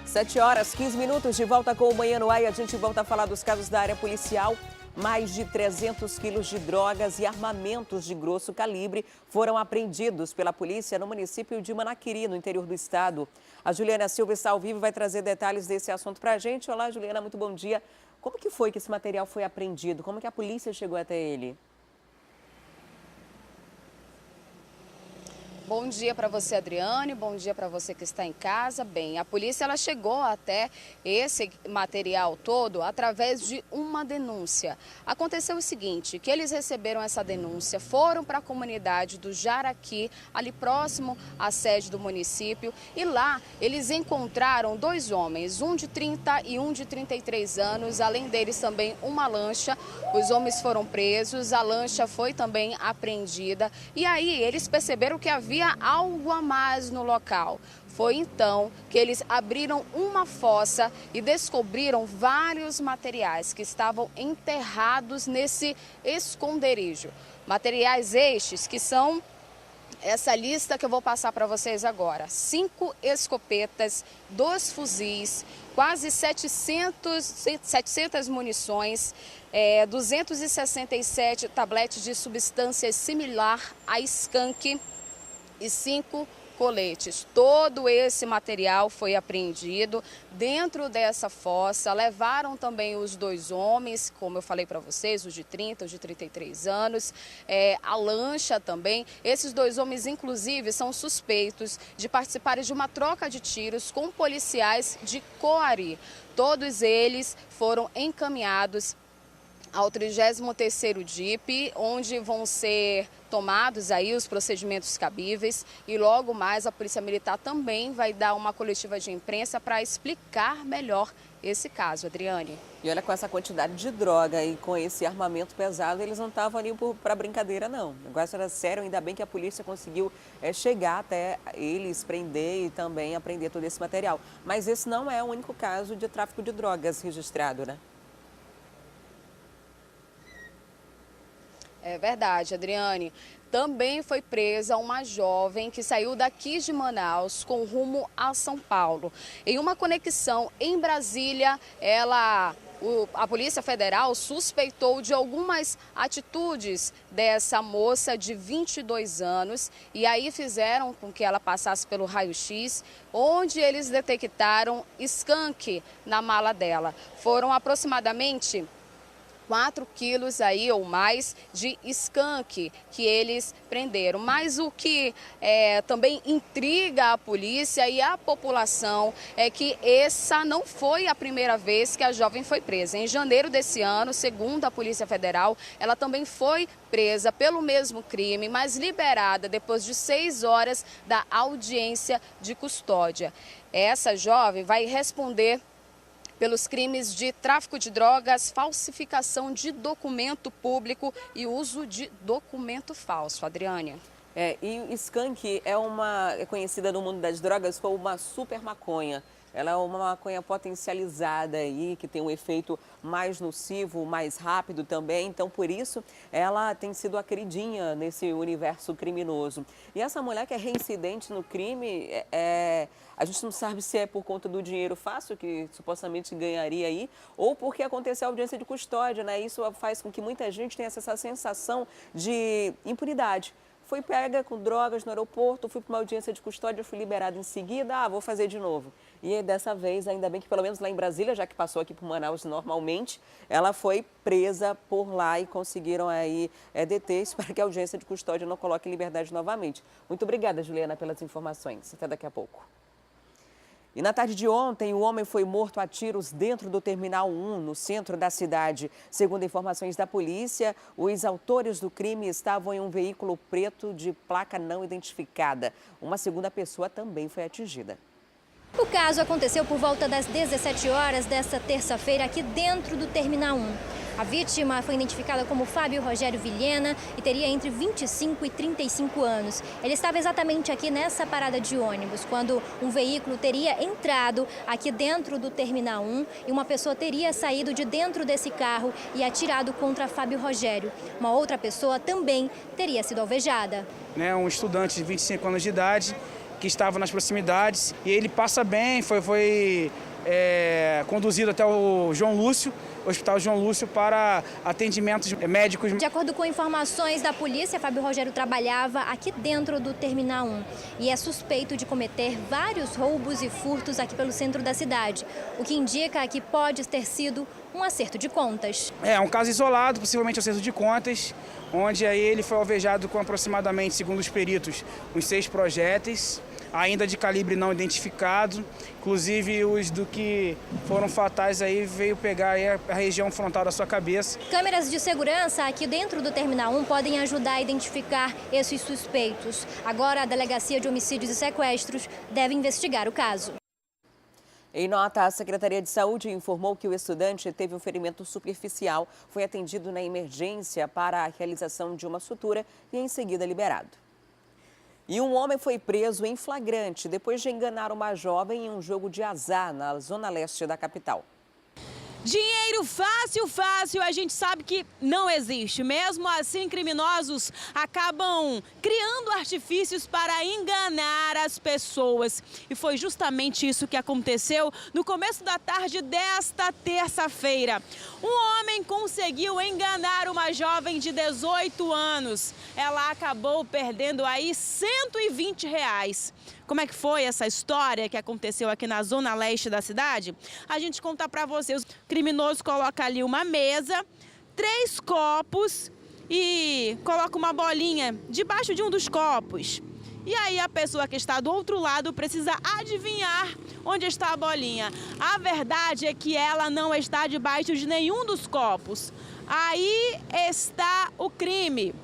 7h15, de volta com o Manhã no Ar e a gente volta a falar dos casos da área policial. Mais de 300 quilos de drogas e armamentos de grosso calibre foram apreendidos pela polícia no município de Manaquiri, no interior do estado. A Juliana Silva está ao vivo e vai trazer detalhes desse assunto para a gente. Olá, Juliana, muito bom dia. Como que foi que esse material foi apreendido? Como que a polícia chegou até ele? Bom dia para você, Adriane. Bom dia para você que está em casa. Bem, a polícia ela chegou até esse material todo através de uma denúncia. Aconteceu o seguinte, que eles receberam essa denúncia, foram para a comunidade do Jaraqui, ali próximo à sede do município, e lá eles encontraram dois homens, um de 30 e um de 33 anos, além deles também uma lancha. Os homens foram presos, a lancha foi também apreendida, e aí eles perceberam que havia algo a mais no local. Foi então que eles abriram uma fossa e descobriram vários materiais que estavam enterrados nesse esconderijo. Materiais estes que são essa lista que eu vou passar para vocês agora. 5 escopetas, 2 fuzis, quase 700 munições, 267 tabletes de substância similar a skunk, e 5 coletes. Todo esse material foi apreendido dentro dessa fossa. Levaram também os dois homens, como eu falei para vocês, os de 30, os de 33 anos, a lancha também. Esses dois homens, inclusive, são suspeitos de participarem de uma troca de tiros com policiais de Coari. Todos eles foram encaminhados ao 33º DIP, onde vão ser tomados aí os procedimentos cabíveis, e logo mais a Polícia Militar também vai dar uma coletiva de imprensa para explicar melhor esse caso, Adriane. E olha, com essa quantidade de droga e com esse armamento pesado, eles não estavam ali para brincadeira, não. O negócio era sério, ainda bem que a polícia conseguiu chegar até eles, prender e também apreender todo esse material. Mas esse não é o único caso de tráfico de drogas registrado, né? É verdade, Adriane. Também foi presa uma jovem que saiu daqui de Manaus com rumo a São Paulo. Em uma conexão em Brasília, a Polícia Federal suspeitou de algumas atitudes dessa moça de 22 anos e aí fizeram com que ela passasse pelo raio-x, onde eles detectaram skunk na mala dela. Foram aproximadamente 4 quilos aí ou mais de skunk que eles prenderam. Mas o que também intriga a polícia e a população é que essa não foi a primeira vez que a jovem foi presa. Em janeiro desse ano, segundo a Polícia Federal, ela também foi presa pelo mesmo crime, mas liberada depois de 6 horas da audiência de custódia. Essa jovem vai responder pelos crimes de tráfico de drogas, falsificação de documento público e uso de documento falso. Adriane. E skunk é conhecida no mundo das drogas como uma super maconha. Ela é uma maconha potencializada aí, que tem um efeito mais nocivo, mais rápido também. Então, por isso, ela tem sido a queridinha nesse universo criminoso. E essa mulher que é reincidente no crime, a gente não sabe se é por conta do dinheiro fácil que supostamente ganharia aí, ou porque aconteceu a audiência de custódia, né? Isso faz com que muita gente tenha essa sensação de impunidade. Fui pega com drogas no aeroporto, fui para uma audiência de custódia, fui liberada em seguida, vou fazer de novo. E dessa vez, ainda bem que pelo menos lá em Brasília, já que passou aqui por Manaus normalmente, ela foi presa por lá e conseguiram aí deter. Espero que a audiência de custódia não coloque em liberdade novamente. Muito obrigada, Juliana, pelas informações. Até daqui a pouco. E na tarde de ontem, o homem foi morto a tiros dentro do Terminal 1, no centro da cidade. Segundo informações da polícia, os autores do crime estavam em um veículo preto de placa não identificada. Uma segunda pessoa também foi atingida. O caso aconteceu por volta das 17 horas desta terça-feira aqui dentro do Terminal 1. A vítima foi identificada como Fábio Rogério Vilhena e teria entre 25 e 35 anos. Ele estava exatamente aqui nessa parada de ônibus, quando um veículo teria entrado aqui dentro do Terminal 1 e uma pessoa teria saído de dentro desse carro e atirado contra Fábio Rogério. Uma outra pessoa também teria sido alvejada. Um estudante de 25 anos de idade que estava nas proximidades. E ele passa bem, foi conduzido até o Hospital João Lúcio, para atendimentos médicos. De acordo com informações da polícia, Fábio Rogério trabalhava aqui dentro do Terminal 1 e é suspeito de cometer vários roubos e furtos aqui pelo centro da cidade, o que indica que pode ter sido um acerto de contas. É um caso isolado, possivelmente um acerto de contas, onde aí ele foi alvejado com aproximadamente, segundo os peritos, uns 6 projéteis, ainda de calibre não identificado, inclusive os do que foram fatais aí veio pegar aí a região frontal da sua cabeça. Câmeras de segurança aqui dentro do Terminal 1 podem ajudar a identificar esses suspeitos. Agora a Delegacia de Homicídios e Sequestros deve investigar o caso. Em nota, a Secretaria de Saúde informou que o estudante teve um ferimento superficial, foi atendido na emergência para a realização de uma sutura e em seguida liberado. E um homem foi preso em flagrante depois de enganar uma jovem em um jogo de azar na zona leste da capital. Dinheiro fácil, a gente sabe que não existe. Mesmo assim, criminosos acabam criando artifícios para enganar as pessoas. E foi justamente isso que aconteceu no começo da tarde desta terça-feira. Um homem conseguiu enganar uma jovem de 18 anos. Ela acabou perdendo aí R$120. Como é que foi essa história que aconteceu aqui na zona leste da cidade? A gente conta para vocês. O criminoso coloca ali uma mesa, 3 copos e coloca uma bolinha debaixo de um dos copos. E aí a pessoa que está do outro lado precisa adivinhar onde está a bolinha. A verdade é que ela não está debaixo de nenhum dos copos. Aí está o crime.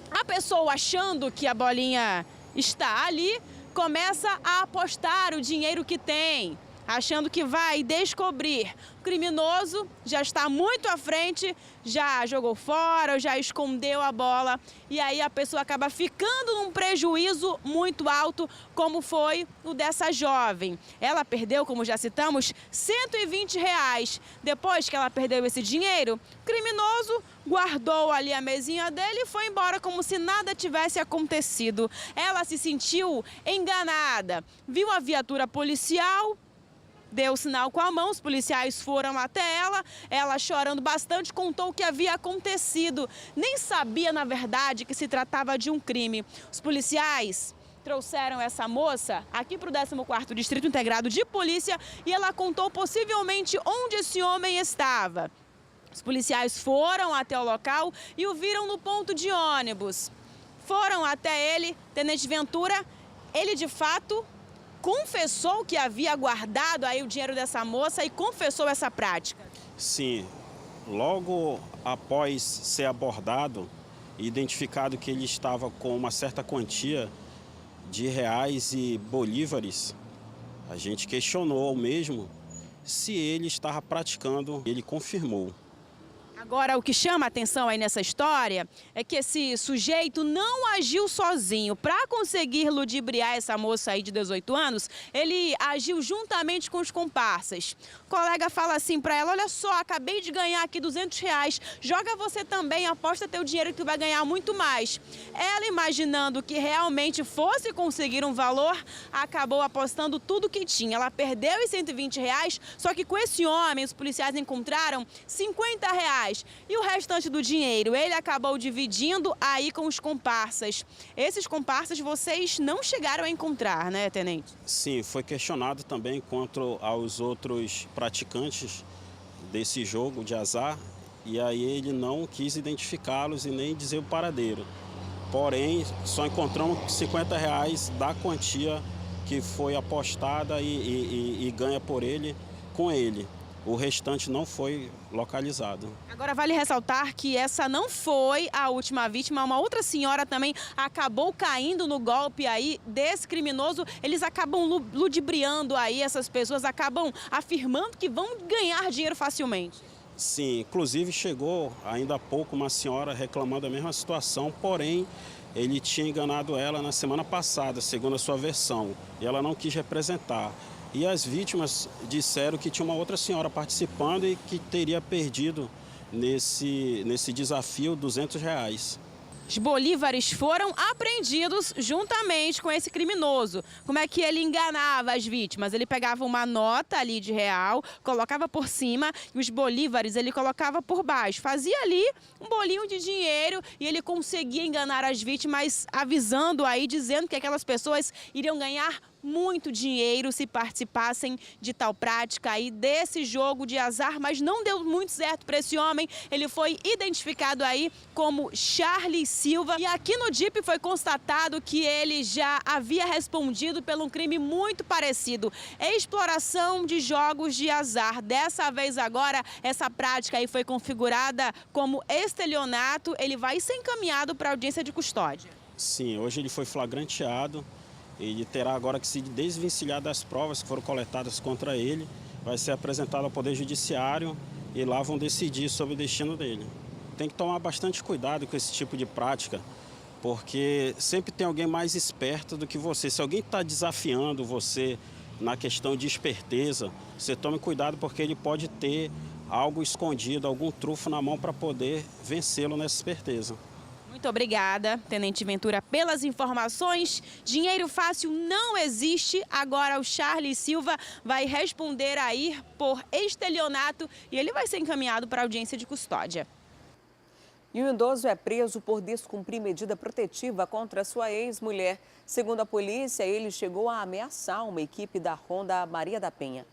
A pessoa, achando que a bolinha está ali, começa a apostar o dinheiro que tem, achando que vai descobrir. O criminoso já está muito à frente, já jogou fora, já escondeu a bola e aí a pessoa acaba ficando num prejuízo muito alto, como foi o dessa jovem. Ela perdeu, como já citamos, R$120. Depois que ela perdeu esse dinheiro, o criminoso guardou ali a mesinha dele e foi embora como se nada tivesse acontecido. Ela se sentiu enganada, viu a viatura policial, deu sinal com a mão, os policiais foram até ela chorando bastante, contou o que havia acontecido. Nem sabia, na verdade, que se tratava de um crime. Os policiais trouxeram essa moça aqui para o 14º Distrito Integrado de Polícia e ela contou possivelmente onde esse homem estava. Os policiais foram até o local e o viram no ponto de ônibus. Foram até ele, Tenente Ventura, ele de fato confessou que havia guardado aí o dinheiro dessa moça e confessou essa prática. Sim, logo após ser abordado e identificado que ele estava com uma certa quantia de reais e bolívares, a gente questionou ao mesmo se ele estava praticando, ele confirmou. Agora, o que chama a atenção aí nessa história é que esse sujeito não agiu sozinho. Para conseguir ludibriar essa moça aí de 18 anos, ele agiu juntamente com os comparsas. O colega fala assim para ela: olha só, acabei de ganhar aqui R$200, joga você também, aposta teu dinheiro que tu vai ganhar muito mais. Ela, imaginando que realmente fosse conseguir um valor, acabou apostando tudo que tinha. Ela perdeu os R$120, só que com esse homem os policiais encontraram R$50. E o restante do dinheiro ele acabou dividindo aí com os comparsas. Esses comparsas vocês não chegaram a encontrar, né, tenente? Sim, foi questionado também quanto aos outros praticantes desse jogo de azar e aí ele não quis identificá-los e nem dizer o paradeiro. Porém, só encontramos R$50 da quantia que foi apostada e ganha por ele com ele. O restante não foi localizado. Agora vale ressaltar que essa não foi a última vítima. Uma outra senhora também acabou caindo no golpe aí desse criminoso. Eles acabam ludibriando aí essas pessoas, acabam afirmando que vão ganhar dinheiro facilmente. Sim, inclusive chegou ainda há pouco uma senhora reclamando da mesma situação, porém ele tinha enganado ela na semana passada, segundo a sua versão, e ela não quis representar. E as vítimas disseram que tinha uma outra senhora participando e que teria perdido nesse desafio R$200. Os bolívares foram apreendidos juntamente com esse criminoso. Como é que ele enganava as vítimas? Ele pegava uma nota ali de R$1, colocava por cima e os bolívares ele colocava por baixo. Fazia ali um bolinho de dinheiro e ele conseguia enganar as vítimas, avisando aí, dizendo que aquelas pessoas iriam ganhar muito dinheiro se participassem de tal prática aí desse jogo de azar, mas não deu muito certo para esse homem. Ele foi identificado aí como Charles Silva e aqui no DIP foi constatado que ele já havia respondido por um crime muito parecido, exploração de jogos de azar. Dessa vez agora, essa prática aí foi configurada como estelionato. Ele vai ser encaminhado para audiência de custódia. Sim, hoje ele foi flagranteado. Ele terá agora que se desvencilhar das provas que foram coletadas contra ele, vai ser apresentado ao Poder Judiciário e lá vão decidir sobre o destino dele. Tem que tomar bastante cuidado com esse tipo de prática, porque sempre tem alguém mais esperto do que você. Se alguém está desafiando você na questão de esperteza, você tome cuidado porque ele pode ter algo escondido, algum trunfo na mão para poder vencê-lo nessa esperteza. Muito obrigada, Tenente Ventura, pelas informações. Dinheiro fácil não existe. Agora o Charles Silva vai responder aí por estelionato e ele vai ser encaminhado para audiência de custódia. E o idoso é preso por descumprir medida protetiva contra sua ex-mulher. Segundo a polícia, ele chegou a ameaçar uma equipe da Ronda Maria da Penha.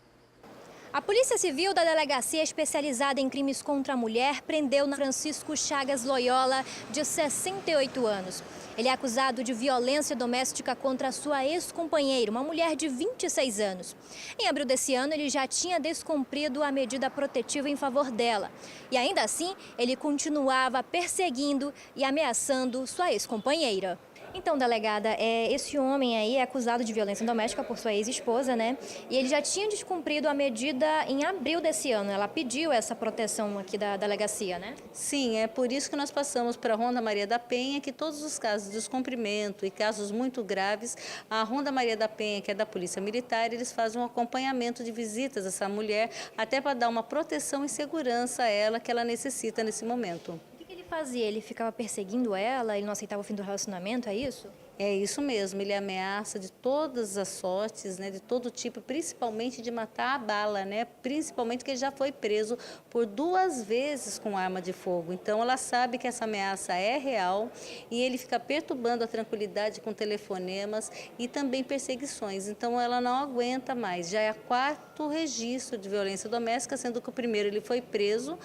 A Polícia Civil da Delegacia Especializada em Crimes contra a Mulher prendeu Francisco Chagas Loyola, de 68 anos. Ele é acusado de violência doméstica contra sua ex-companheira, uma mulher de 26 anos. Em abril desse ano, ele já tinha descumprido a medida protetiva em favor dela. E ainda assim, ele continuava perseguindo e ameaçando sua ex-companheira. Então, delegada, esse homem aí é acusado de violência doméstica por sua ex-esposa, né? E ele já tinha descumprido a medida em abril desse ano. Ela pediu essa proteção aqui da delegacia, né? Sim, é por isso que nós passamos para a Ronda Maria da Penha, que todos os casos de descumprimento e casos muito graves, a Ronda Maria da Penha, que é da Polícia Militar, eles fazem um acompanhamento de visitas a essa mulher, até para dar uma proteção e segurança a ela que ela necessita nesse momento. O que ele fazia? Ele ficava perseguindo ela? Ele não aceitava o fim do relacionamento, é isso? É isso mesmo, ele ameaça de todas as sortes, né, de todo tipo, principalmente de matar a bala, né, principalmente porque ele já foi preso por 2 vezes com arma de fogo. Então ela sabe que essa ameaça é real e ele fica perturbando a tranquilidade com telefonemas e também perseguições. Então ela não aguenta mais, já é o 4º registro de violência doméstica, sendo que o primeiro ele foi preso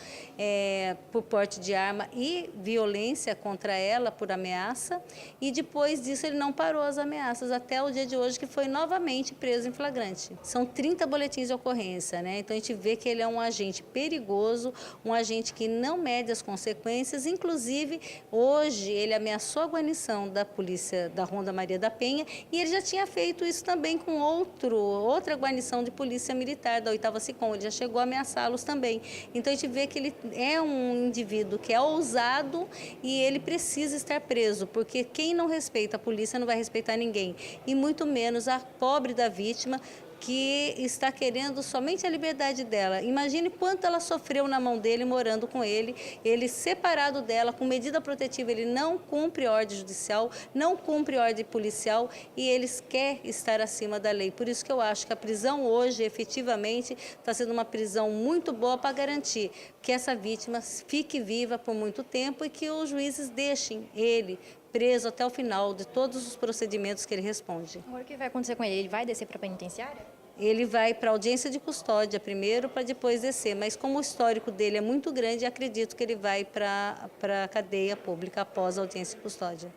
por porte de arma e violência contra ela por ameaça e depois disso ele não parou as ameaças até o dia de hoje, que foi novamente preso em flagrante. São 30 boletins de ocorrência, né? Então a gente vê que ele é um agente perigoso, um agente que não mede as consequências. Inclusive, hoje ele ameaçou a guarnição da polícia da Ronda Maria da Penha e ele já tinha feito isso também com outra guarnição de polícia militar da 8ª SICOM. Ele já chegou a ameaçá-los também. Então a gente vê que ele é um indivíduo que é ousado e ele precisa estar preso, porque quem não respeita a polícia não vai respeitar ninguém, e muito menos a pobre da vítima, que está querendo somente a liberdade dela. Imagine quanto ela sofreu na mão dele, morando com ele, ele separado dela, com medida protetiva, ele não cumpre ordem judicial, não cumpre ordem policial e eles querem estar acima da lei. Por isso que eu acho que a prisão hoje, efetivamente, está sendo uma prisão muito boa para garantir que essa vítima fique viva por muito tempo e que os juízes deixem ele preso até o final de todos os procedimentos que ele responde. Agora o que vai acontecer com ele? Ele vai descer para a penitenciária? Ele vai para a audiência de custódia primeiro, para depois descer. Mas como o histórico dele é muito grande, acredito que ele vai para a cadeia pública após a audiência de custódia.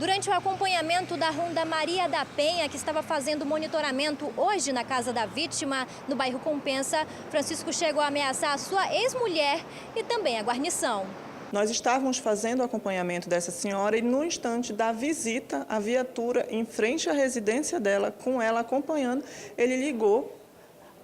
Durante o acompanhamento da Ronda Maria da Penha, que estava fazendo monitoramento hoje na casa da vítima, no bairro Compensa, Francisco chegou a ameaçar a sua ex-mulher e também a guarnição. Nós estávamos fazendo o acompanhamento dessa senhora e, no instante da visita, a viatura em frente à residência dela, com ela acompanhando, ele ligou,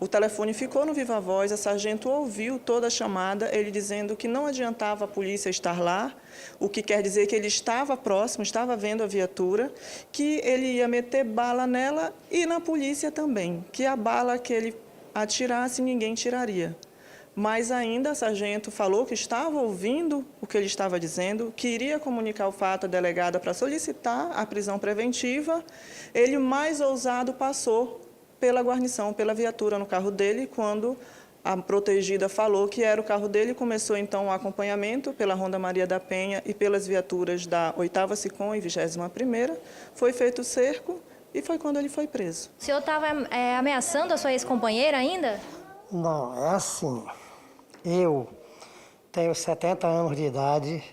o telefone ficou no viva voz, a sargento ouviu toda a chamada, ele dizendo que não adiantava a polícia estar lá, o que quer dizer que ele estava próximo, estava vendo a viatura, que ele ia meter bala nela e na polícia também, que a bala que ele atirasse ninguém tiraria. mas ainda a sargento falou que estava ouvindo o que ele estava dizendo, que iria comunicar o fato à delegada para solicitar a prisão preventiva. Ele, mais ousado, passou pela guarnição, pela viatura no carro dele, quando a protegida falou que era o carro dele. Começou, então, o acompanhamento pela Ronda Maria da Penha e pelas viaturas da 8ª SICOM e 21ª. Foi feito o cerco e foi quando ele foi preso. O senhor estava ameaçando a sua ex-companheira ainda? Não, é assim. Eu tenho 70 anos de idade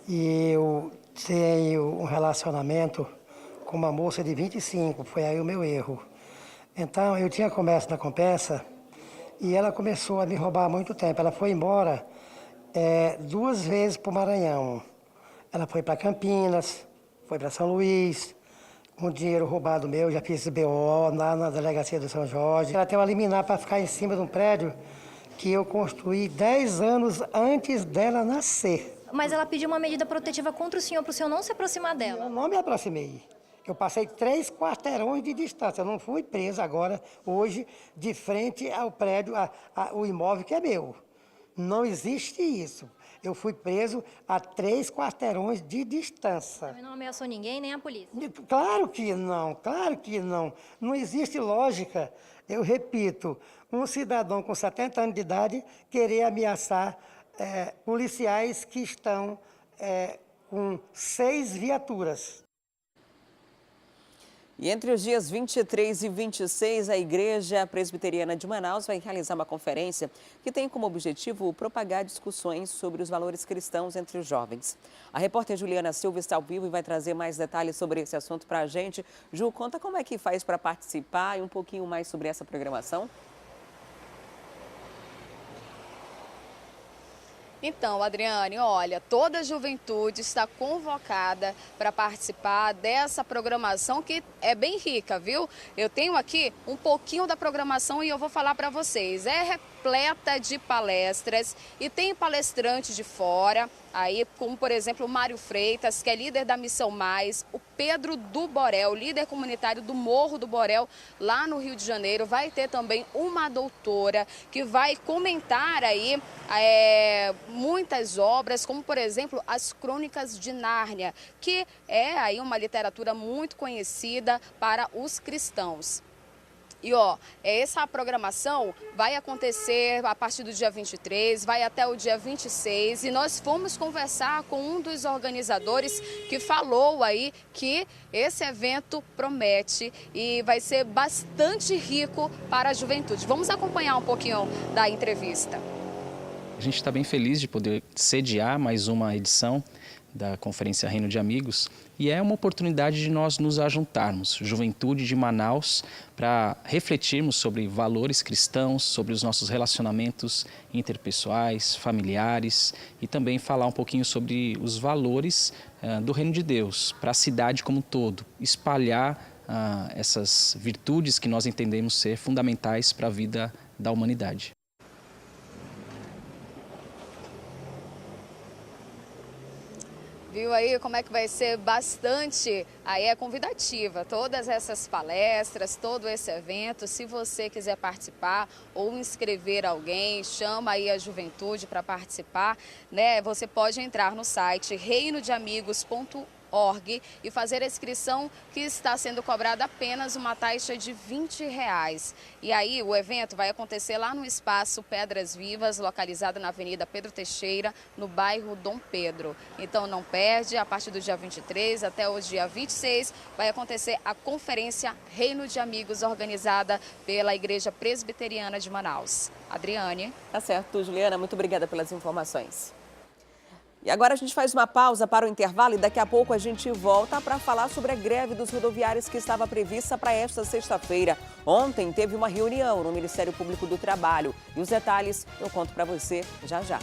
e eu tenho um relacionamento com uma moça de 25, foi aí o meu erro. Então, eu tinha comércio na Compensa e ela começou a me roubar há muito tempo. Ela foi embora 2 vezes para o Maranhão. Ela foi para Campinas, foi para São Luís, com dinheiro roubado meu, já fiz BO lá na delegacia do São Jorge. Ela tem uma liminar para ficar em cima de um prédio que eu construí 10 anos antes dela nascer. Mas ela pediu uma medida protetiva contra o senhor, para o senhor não se aproximar dela. Eu não me aproximei. Eu passei 3 quarteirões de distância. Eu não fui preso agora, hoje, de frente ao prédio, o imóvel que é meu. Não existe isso. Eu fui preso a 3 quarteirões de distância. Não ameaçou ninguém, nem a polícia? Claro que não, claro que não. Não existe lógica. Eu repito, um cidadão com 70 anos de idade querer ameaçar policiais que estão com 6 viaturas. E entre os dias 23 e 26, a Igreja Presbiteriana de Manaus vai realizar uma conferência que tem como objetivo propagar discussões sobre os valores cristãos entre os jovens. A repórter Juliana Silva está ao vivo e vai trazer mais detalhes sobre esse assunto para a gente. Ju, conta como é que faz para participar e um pouquinho mais sobre essa programação. Então, Adriane, olha, toda a juventude está convocada para participar dessa programação que é bem rica, viu? Eu tenho aqui um pouquinho da programação e eu vou falar para vocês. É repleta de palestras e tem palestrantes de fora, aí como, por exemplo, o Mário Freitas, que é líder da Missão Mais, o Pedro do Borel, líder comunitário do Morro do Borel, lá no Rio de Janeiro. Vai ter também uma doutora que vai comentar aí muitas obras, como, por exemplo, as Crônicas de Nárnia, que é aí uma literatura muito conhecida para os cristãos. E essa programação vai acontecer a partir do dia 23, vai até o dia 26, e nós fomos conversar com um dos organizadores que falou aí que esse evento promete e vai ser bastante rico para a juventude. Vamos acompanhar um pouquinho da entrevista. A gente está bem feliz de poder sediar mais uma edição da Conferência Reino de Amigos, e é uma oportunidade de nós nos ajuntarmos, juventude de Manaus, para refletirmos sobre valores cristãos, sobre os nossos relacionamentos interpessoais, familiares, e também falar um pouquinho sobre os valores do Reino de Deus, para a cidade como um todo, espalhar essas virtudes que nós entendemos ser fundamentais para a vida da humanidade. Viu aí como é que vai ser bastante, aí é convidativa, todas essas palestras, todo esse evento. Se você quiser participar ou inscrever alguém, chama aí a juventude para participar, né? Você pode entrar no site reinodeamigos.org e fazer a inscrição, que está sendo cobrada apenas uma taxa de R$20. E aí o evento vai acontecer lá no Espaço Pedras Vivas, localizado na Avenida Pedro Teixeira, no bairro Dom Pedro. Então não perde, a partir do dia 23 até o dia 26 vai acontecer a Conferência Reino de Amigos, organizada pela Igreja Presbiteriana de Manaus. Adriane. Tá certo, Juliana, muito obrigada pelas informações. E agora a gente faz uma pausa para o intervalo e daqui a pouco a gente volta para falar sobre a greve dos rodoviários que estava prevista para esta sexta-feira. Ontem teve uma reunião no Ministério Público do Trabalho e os detalhes eu conto para você já já.